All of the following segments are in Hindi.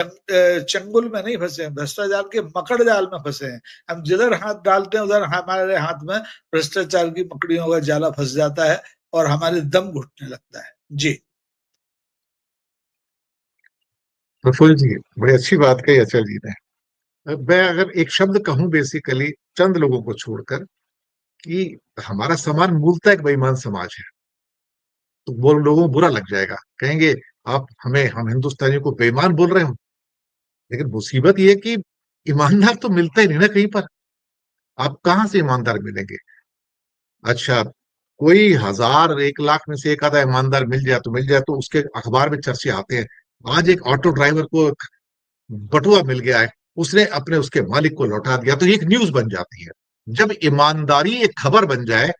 चंगुल में नहीं फंसे हैं, भ्रष्टाचार के मकड़ जाल में फंसे हैं। हम जिधर हाथ डालते हैं उधर हमारे हाथ में भ्रष्टाचार की मकड़ियों का जाला फंस जाता है और हमारे दम घुटने लगता है। जी प्रफुल्ल जी, बड़ी अच्छी बात कही अचल जी ने। मैं अगर एक शब्द कहूं बेसिकली चंद लोगों को छोड़कर, कि हमारा समाज मूलतः एक बेईमान समाज है, तो वो लोगों को बुरा लग जाएगा, कहेंगे आप हमें, हम हिंदुस्तानियों को बेईमान बोल रहे हो। लेकिन मुसीबत ये है कि ईमानदार तो मिलता ही नहीं ना कहीं पर। आप कहाँ से ईमानदार मिलेंगे? अच्छा, कोई हजार एक लाख में से एक आधा ईमानदार मिल जाए तो मिल जाए, तो उसके अखबार में चर्चे आते हैं। आज एक ऑटो ड्राइवर को बटुआ मिल गया है, उसने अपने उसके मालिक को लौटा दिया, तो ये एक न्यूज बन जाती है। जब ईमानदारी एक खबर बन जाए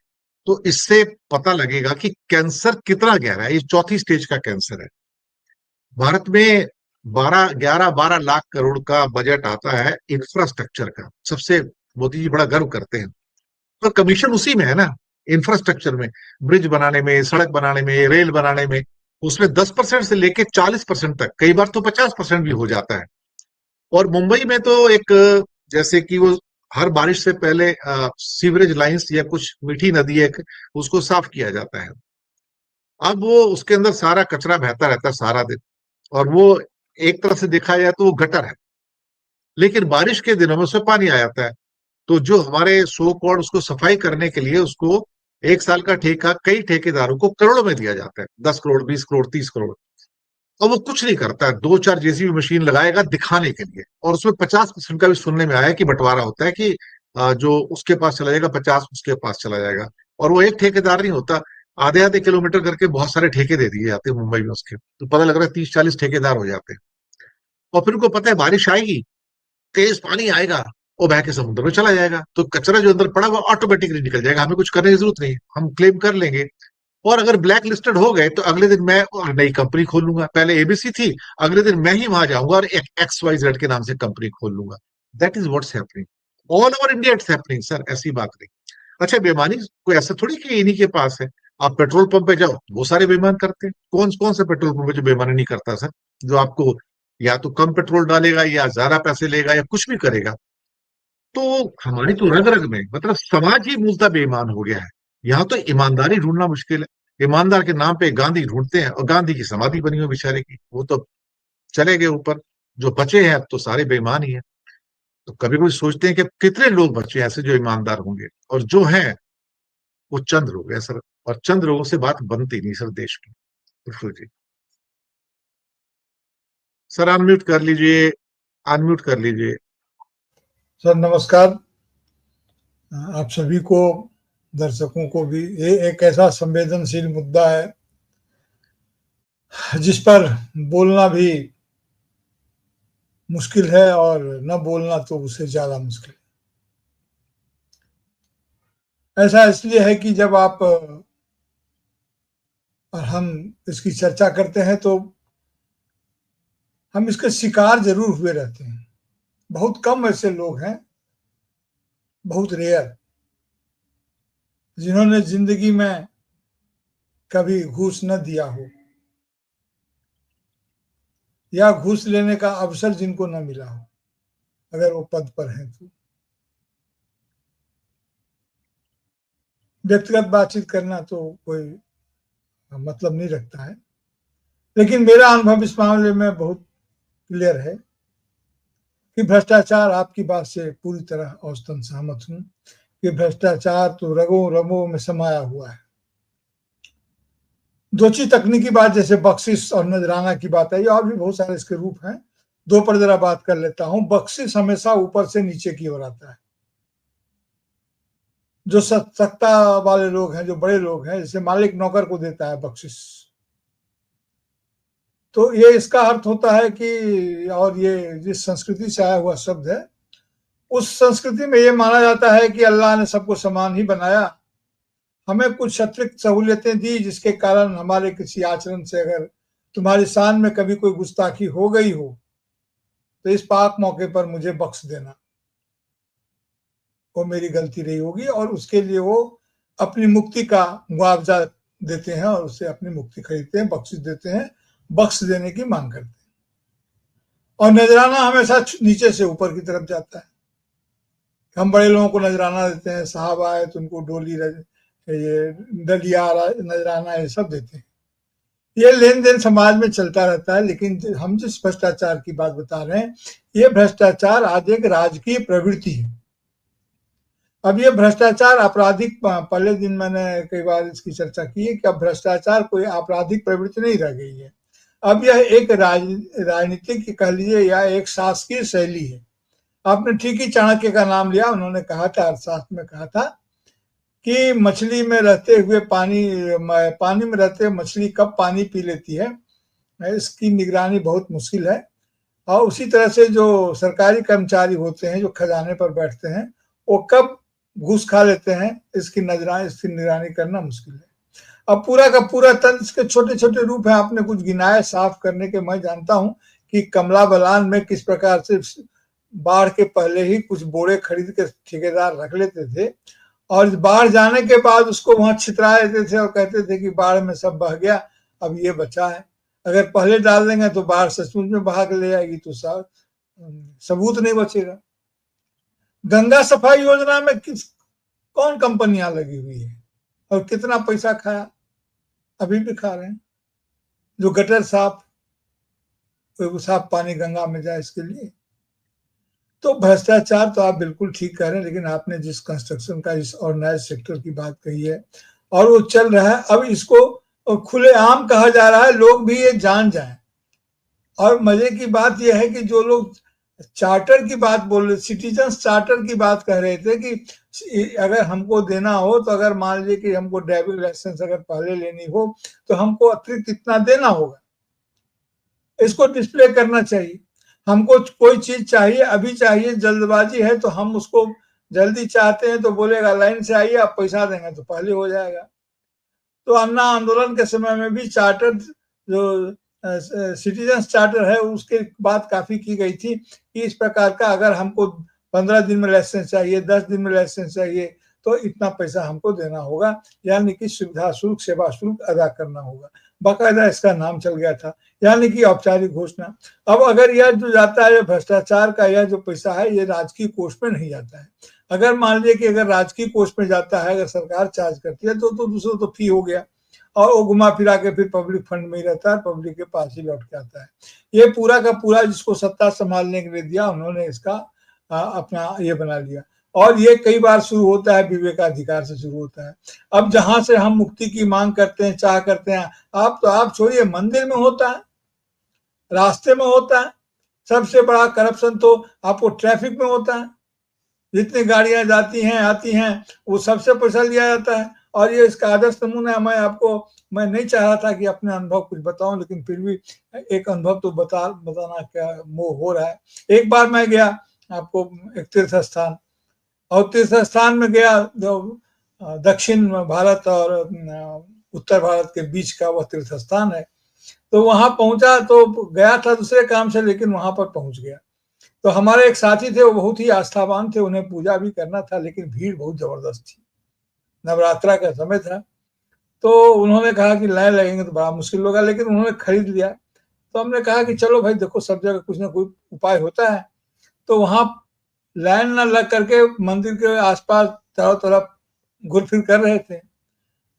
तो इससे पता लगेगा कि कैंसर कितना गहरा है। ये चौथी स्टेज का कैंसर है। भारत में 12 का बजट आता है इंफ्रास्ट्रक्चर का, सबसे मोदी जी बड़ा गर्व करते हैं। तो कमीशन उसी में है ना, इंफ्रास्ट्रक्चर में, ब्रिज बनाने में, सड़क बनाने में, रेल बनाने में। उसमें 10% से लेके 40% तक, कई बार तो 50% भी हो जाता है। और मुंबई में तो एक, जैसे कि वो हर बारिश से पहले सीवरेज लाइंस या कुछ मीठी नदी है, उसको साफ किया जाता है। अब वो उसके अंदर सारा कचरा बहता रहता है सारा दिन, और वो एक तरह से देखा जाए तो वो गटर है। लेकिन बारिश के दिनों में उसमें पानी आ जाता है। तो जो हमारे सो कॉल्ड उसको सफाई करने के लिए, उसको एक साल का ठेका कई ठेकेदारों को करोड़ों में दिया जाता है, 10 करोड़, 20 करोड़, 30 करोड़। और वो कुछ नहीं करता है, दो चार जेसीबी मशीन लगाएगा दिखाने के लिए, और उसमें 50% का भी सुनने में आया है कि बंटवारा होता है, कि जो उसके पास चला जाएगा 50 उसके पास चला जाएगा। और वो एक ठेकेदार नहीं होता, आधे आधे किलोमीटर करके बहुत सारे ठेके दे दिए जाते हैं मुंबई में उसके, तो पता लग रहा है 30-40 ठेकेदार हो जाते हैं। और फिर उनको पता है बारिश आएगी, तेज पानी आएगा, वो बह के समुद्र में चला जाएगा, तो कचरा जो अंदर पड़ा वो ऑटोमेटिकली निकल जाएगा, हमें कुछ करने की जरूरत नहीं, हम क्लेम कर लेंगे। और अगर ब्लैक लिस्टेड हो गए तो अगले दिन मैं और नई कंपनी खोल लूंगा। पहले एबीसी थी, अगले दिन मैं ही वहां जाऊंगा और एक XYZ के नाम से कंपनी खोल लूंगा। That is what's happening all over India, it's happening sir, ऐसी बात नहीं। अच्छा, बेईमानी कोई ऐसा थोड़ी कि इन्हीं के पास है। आप पेट्रोल पंप पे जाओ, वो सारे बेईमान करते हैं। कौन कौन सा पेट्रोल पंप है जो बेईमानी नहीं करता सर? जो आपको या तो कम पेट्रोल डालेगा, या ज्यादा पैसे लेगा, या कुछ भी करेगा। तो हमारी तो रग रग में, मतलब समाज ही मूलतः बेईमान हो गया है। यहाँ तो ईमानदारी ढूंढना मुश्किल है। ईमानदार के नाम पे गांधी ढूंढते हैं, और गांधी की समाधि बनी हो बेचारे की, वो तो चले गए ऊपर। जो बचे हैं अब तो सारे बेईमान ही हैं। तो कभी कभी सोचते हैं कि कितने लोग बचे हैं ऐसे जो ईमानदार होंगे, और जो हैं वो चंद लोग हैं सर। और चंद लोगों से बात बनती नहीं सर देश की। बिल्कुल जी। सर अनम्यूट कर लीजिए, अनम्यूट कर लीजिए। सर नमस्कार। आप सभी को, दर्शकों को भी। ये एक ऐसा संवेदनशील मुद्दा है जिस पर बोलना भी मुश्किल है, और न बोलना तो उससे ज्यादा मुश्किल है। ऐसा इसलिए है कि जब आप और हम इसकी चर्चा करते हैं तो हम इसके शिकार जरूर हुए रहते हैं। बहुत कम ऐसे लोग हैं, बहुत रेयर, जिन्होंने जिंदगी में कभी घूस न दिया हो, या घूस लेने का अवसर जिनको न मिला हो, अगर वो पद पर हैं तो। व्यक्तिगत बातचीत करना तो कोई मतलब नहीं रखता है, लेकिन मेरा अनुभव इस मामले में बहुत क्लियर है कि भ्रष्टाचार, आपकी बात से पूरी तरह औसतन सहमत हूं कि भ्रष्टाचार तो रगों रगों में समाया हुआ है। दोची तकनीकी बात, जैसे बख्शिश और नजराना की बात है, और भी बहुत सारे इसके रूप हैं। दो पर जरा बात कर लेता हूं। बख्शिश हमेशा ऊपर से नीचे की ओर आता है। जो सत्ता वाले लोग हैं, जो बड़े लोग हैं, जैसे मालिक नौकर को देता है बख्शिश, तो ये इसका अर्थ होता है कि, और ये जिस संस्कृति से आया हुआ शब्द है, उस संस्कृति में ये माना जाता है कि अल्लाह ने सबको समान ही बनाया, हमें कुछ अतिरिक्त सहूलियतें दी, जिसके कारण हमारे किसी आचरण से अगर तुम्हारी शान में कभी कोई गुस्ताखी हो गई हो तो इस पाक मौके पर मुझे बख्श देना, वो मेरी गलती रही होगी। और उसके लिए वो अपनी मुक्ति का मुआवजा देते हैं, और उससे अपनी मुक्ति खरीदते हैं, बख्शिश देते हैं, बख्श देने की मांग करते हैं। और नजराना हमेशा नीचे से ऊपर की तरफ जाता है। हम बड़े लोगों को नजराना देते हैं, साहब आए तो उनको डोली, ये दलिया नजराना, ये सब देते हैं। ये लेन देन समाज में चलता रहता है। लेकिन हम जिस भ्रष्टाचार की बात बता रहे हैं, ये भ्रष्टाचार आज एक राजकीय प्रवृत्ति है। अब ये भ्रष्टाचार आपराधिक, पहले दिन मैंने कई बार इसकी चर्चा की है कि अब भ्रष्टाचार कोई आपराधिक प्रवृत्ति नहीं रह गई है। अब यह एक राजनीतिक कह लीजिए या एक शासकीय शैली है। आपने ठीक ही चाणक्य का नाम लिया। उन्होंने कहा था, अर्थशास्त्र में कहा था कि मछली में रहते हुए पानी में रहते हुए मछली कब पानी पी लेती है, इसकी निगरानी बहुत मुश्किल है। और उसी तरह से जो सरकारी कर्मचारी होते हैं, जो खजाने पर बैठते हैं, वो कब घूस खा लेते हैं, इसकी निगरानी करना मुश्किल है। अब पूरा का पूरा तंत्र के छोटे छोटे रूप है। आपने कुछ गिनाए साफ करने के। मैं जानता हूं कि कमला बलान में किस प्रकार से बाढ़ के पहले ही कुछ बोरे खरीद के ठेकेदार रख लेते थे, और बाढ़ जाने के बाद उसको वहां छितरा देते थे और कहते थे कि बाढ़ में सब बह गया, अब ये बचा है। अगर पहले डाल देंगे तो बाढ़ सचमुच में बहा के ले जाएगी, तो सबूत नहीं बचेगा। गंगा सफाई योजना में कौन कंपनियां लगी हुई है और कितना पैसा खाया, अभी भी खा रहे हैं। जो गटर साफ पानी गंगा में जाए, इसके लिए। तो भ्रष्टाचार तो आप बिल्कुल ठीक कह रहे हैं। लेकिन आपने जिस कंस्ट्रक्शन का, इस ऑर्गेनाइज सेक्टर की बात कही है, और वो चल रहा है, अब इसको खुलेआम कहा जा रहा है, लोग भी ये जान जाएं। और मजे की बात यह है कि जो लोग चार्टर की बात बोल रहे, सिटीजन चार्टर की बात कह रहे थे कि अगर हमको देना हो तो अगर मान लीजिए कि हमको ड्राइविंग लाइसेंस अगर पहले लेनी हो तो हमको अतिरिक्त इतना देना होगा, इसको डिस्प्ले करना चाहिए। हमको कोई चीज चाहिए, अभी चाहिए, जल्दबाजी है, तो हम उसको जल्दी चाहते हैं तो बोलेगा लाइन से आइए, आप पैसा देंगे तो पहले हो जाएगा। तो अन्ना आंदोलन के समय में भी चार्टर, जो सिटीजन चार्टर है, उसके बात काफी की गई थी कि इस प्रकार का अगर हमको 15 दिन में लाइसेंस चाहिए, 10 दिन में लाइसेंस चाहिए, तो इतना पैसा हमको देना होगा, यानी कि सुविधा शुल्क, सेवा शुल्क अदा करना होगा। बाकायदा इसका नाम चल गया था, यानी कि औपचारिक घोषणा। अब अगर यह जो जाता है भ्रष्टाचार का, यह जो पैसा है, ये राजकीय कोष में नहीं जाता है। अगर मान लीजिए कि अगर राजकीय कोष में जाता है, अगर सरकार चार्ज करती है, तो दूसरा तो फी हो गया, और वो घुमा फिरा के फिर पब्लिक फंड में ही रहता है, पब्लिक के पास ही लौट के आता है। ये पूरा का पूरा जिसको सत्ता संभालने के लिए दिया, उन्होंने इसका अपना ये बना लिया। और ये कई बार शुरू होता है विवेकाधिकार से शुरू होता है। अब जहां से हम मुक्ति की मांग करते हैं, चाह करते हैं, आप छोड़िए, मंदिर में होता है, रास्ते में होता है। सबसे बड़ा करप्शन तो आपको ट्रैफिक में होता है। जितनी गाड़ियां जाती हैं आती हैं, वो सबसे पैसा लिया जाता है। और ये इसका आदर्श नमूना है। मैं नहीं चाह रहा था कि अपने अनुभव कुछ बताऊं, लेकिन फिर भी एक अनुभव तो बताना क्या मोह हो रहा है। एक बार मैं गया आपको एक तीर्थ स्थान, और तीर्थ स्थान में गया, जो दक्षिण भारत और उत्तर भारत के बीच का वह तीर्थ स्थान है। तो वहां पहुंचा, तो गया था दूसरे काम से, लेकिन वहां पर पहुंच गया। तो हमारे एक साथी थे, वो बहुत ही आस्थावान थे, उन्हें पूजा भी करना था, लेकिन भीड़ बहुत जबरदस्त थी, नवरात्रा का समय था। तो उन्होंने कहा कि लाइन लगेंगे तो बड़ा मुश्किल होगा, लेकिन उन्होंने खरीद लिया। तो हमने कहा कि चलो भाई, देखो सब जगह कुछ ना कुछ उपाय होता है। तो वहां लाइन न लग करके मंदिर के आसपास चारों तरफ घुर फिर कर रहे थे।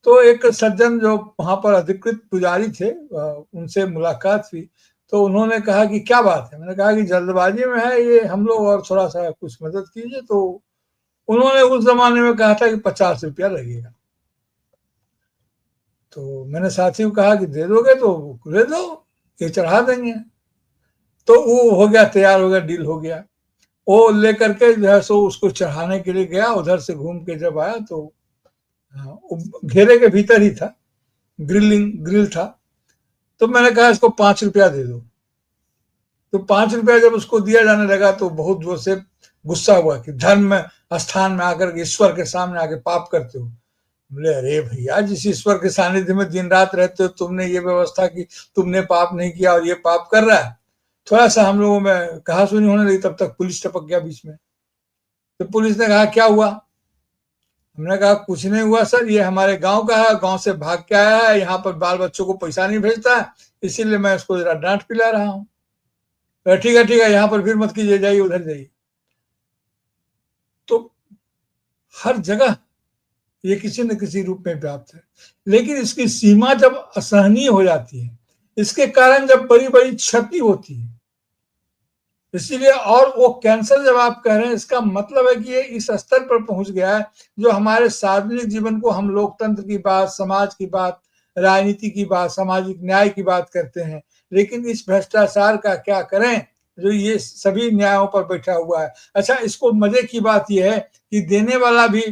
तो एक सज्जन जो वहां पर अधिकृत पुजारी थे, उनसे मुलाकात हुई। तो उन्होंने कहा कि क्या बात है। मैंने कहा कि जल्दबाजी में है ये हम लोग, और थोड़ा सा कुछ मदद कीजिए। तो उन्होंने उस जमाने में कहा था कि 50 रुपया लगेगा। तो मैंने साथी को कहा कि दे दोगे तो दे दो, ये चढ़ा देंगे। तो वो हो गया, तैयार हो गया, डील हो गया। वो लेकर के जो है सो उसको चढ़ाने के लिए गया। उधर से घूम के जब आया तो घेरे के भीतर ही था, ग्रिल था। तो मैंने कहा इसको 5 रुपया दे दो। तो 5 रुपया जब उसको दिया जाने लगा तो बहुत जोर से गुस्सा हुआ कि धर्म में स्थान में आकर के ईश्वर के सामने आके पाप करते हो। बोले अरे भैया, जिस ईश्वर के सानिध्य में दिन रात रहते हो, तुमने ये व्यवस्था की, तुमने पाप नहीं किया और ये पाप कर रहा है। थोड़ा सा हम लोगों में कहा सुनी होने लगी, तब तक पुलिस टपक गया बीच में। तो पुलिस ने कहा क्या हुआ। हमने कहा कुछ नहीं हुआ सर, ये हमारे गांव का है, गांव से भाग के आया है, यहाँ पर बाल बच्चों को पैसा नहीं भेजता है, इसीलिए मैं इसको जरा डांट पिला रहा हूँ। ठीक है, यहाँ पर फिर मत कीजिए, जाइए उधर जाइए। तो हर जगह ये किसी न किसी रूप में व्याप्त है, लेकिन इसकी सीमा जब असहनीय हो जाती है, इसके कारण जब बड़ी बड़ी क्षति होती है, इसीलिए, और वो कैंसर जब आप कह रहे हैं, इसका मतलब है कि ये इस स्तर पर पहुंच गया है जो हमारे सार्वजनिक जीवन को, हम लोकतंत्र की बात, समाज की बात, राजनीति की बात, सामाजिक न्याय की बात करते हैं, लेकिन इस भ्रष्टाचार का क्या करें जो ये सभी न्यायों पर बैठा हुआ है। अच्छा, इसको मजे की बात यह है कि देने वाला भी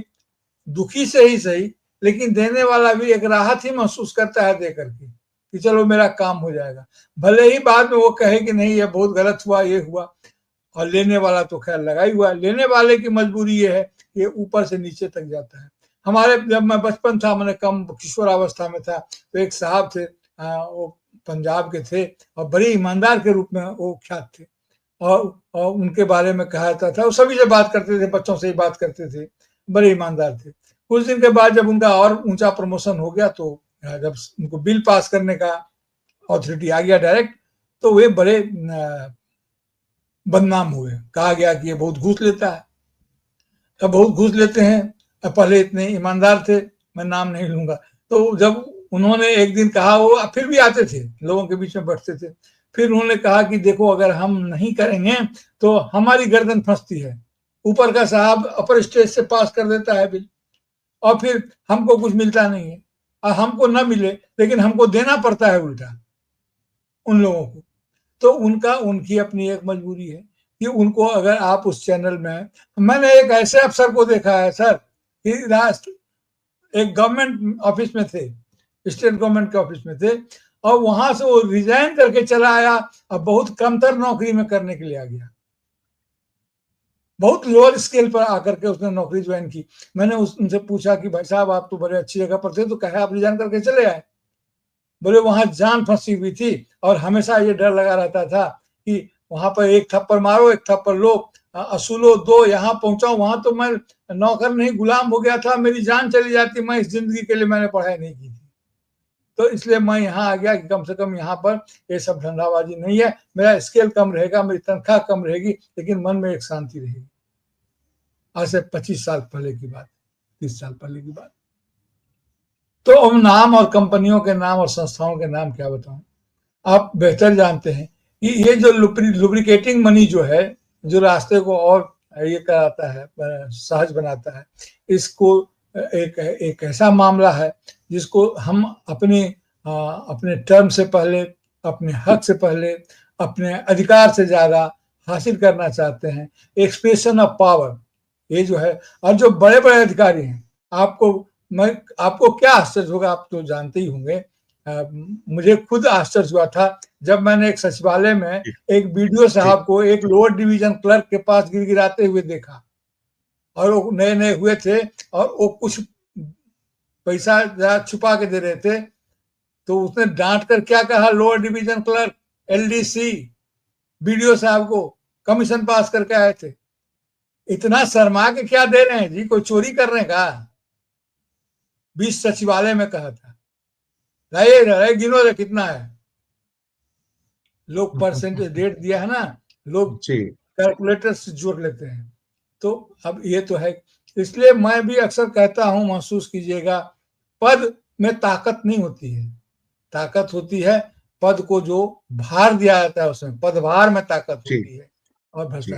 दुखी से ही सही, लेकिन देने वाला भी एक राहत ही महसूस करता है दे करके कि चलो मेरा काम हो जाएगा, भले ही बाद में वो कहे कि नहीं ये बहुत गलत हुआ, ये हुआ। और लेने वाला तो खैर लगा ही हुआ, लेने वाले की मजबूरी ये है कि ऊपर से नीचे तक जाता है। हमारे जब मैं बचपन था, मैंने कम किशोरावस्था में था, तो एक साहब थे, वो पंजाब के थे और बड़े ईमानदार के रूप में वो ख्यात थे, और उनके बारे में कहा जाता था, वो सभी से बात करते थे, बच्चों से ही बात करते थे, बड़े ईमानदार थे। कुछ दिन के बाद जब उनका और ऊंचा प्रमोशन हो गया, तो जब उनको बिल पास करने का अथॉरिटी आ गया डायरेक्ट, तो वे बड़े बदनाम हुए। कहा गया कि ये बहुत घूस लेता है, अब बहुत घूस लेते हैं, पहले इतने ईमानदार थे, मैं नाम नहीं लूंगा। तो जब उन्होंने एक दिन कहा, वो फिर भी आते थे, लोगों के बीच में बैठते थे, फिर उन्होंने कहा कि देखो अगर हम नहीं करेंगे तो हमारी गर्दन फंसती है, ऊपर का साहब अपर स्टेज से पास कर देता है बिल, और फिर हमको कुछ मिलता नहीं है, और हमको न मिले लेकिन हमको देना पड़ता है उल्टा उन लोगों को। तो उनकी अपनी एक मजबूरी है कि उनको, अगर आप उस चैनल में, मैंने एक ऐसे अफसर को देखा है सर कि एक गवर्नमेंट ऑफिस में थे, स्टेट गवर्नमेंट के ऑफिस में थे, और वहां से वो रिजाइन करके चला आया और बहुत कमतर नौकरी में करने के लिए आ गया, बहुत लोअर स्केल पर आकर के उसने नौकरी ज्वाइन की। मैंने उनसे पूछा कि भाई साहब आप तो बड़े अच्छी जगह पर थे, तो कहे आप रिजाइन करके चले आए? बोले वहां जान फंसी हुई थी और हमेशा ये डर लगा रहता था कि वहां पर एक थप्पड़ मारो, एक थप्पड़ लो, असूलो दो, यहाँ पहुंचाओ, वहां तो मैं नौकर नहीं गुलाम हो गया था, मेरी जान चली जाती, मैं इस जिंदगी के लिए मैंने पढ़ाई नहीं की थी, तो इसलिए मैं यहाँ आ गया कि कम से कम यहाँ पर ये सब धंधाबाजी नहीं है, मेरा स्केल कम रहेगा, मेरी तनख्वाह कम रहेगी, लेकिन मन में एक शांति रहेगी। आज से 25 साल पहले की बात, 30 साल पहले की बात। तो अब नाम और कंपनियों के नाम और संस्थाओं के नाम क्या बताऊं, आप बेहतर जानते हैं कि ये जो लुब्रिकेटिंग मनी जो है, जो रास्ते को और ये कराता है, सहज बनाता है, इसको एक ऐसा मामला है जिसको हम अपने टर्म से पहले, अपने हक से पहले, अपने अधिकार से ज्यादा हासिल करना चाहते हैं, एक्सप्रेशन ऑफ पावर, ये जो है। और जो बड़े बड़े अधिकारी हैं, आपको क्या आश्चर्य होगा, आप तो जानते ही होंगे, मुझे खुद आश्चर्य हुआ था जब मैंने एक सचिवालय में एक बीडीओ साहब को एक लोअर डिवीजन क्लर्क के पास गिड़गिड़ाते हुए देखा, और वो नए नए हुए थे और वो कुछ पैसा छुपा के दे रहे थे, तो उसने डांट कर क्या कहा, lower division clerk LDC BDO साहब को कमीशन पास करके आए थे, इतना शर्मा के क्या दे रहे हैं जी, कोई चोरी कर रहे हैं का? 20 सचिवालय में कहा था, रहे गिनो रे कितना है, लोग परसेंटेज रेट दिया है ना, लोग कैलकुलेटर से जोड़ लेते हैं। तो अब ये तो है, इसलिए मैं भी अक्सर कहता हूं, महसूस कीजिएगा, पद में ताकत नहीं होती है, ताकत होती है पद को जो भार दिया जाता है, उसमें पदभार में ताकत होती है। और भ्रष्टाचार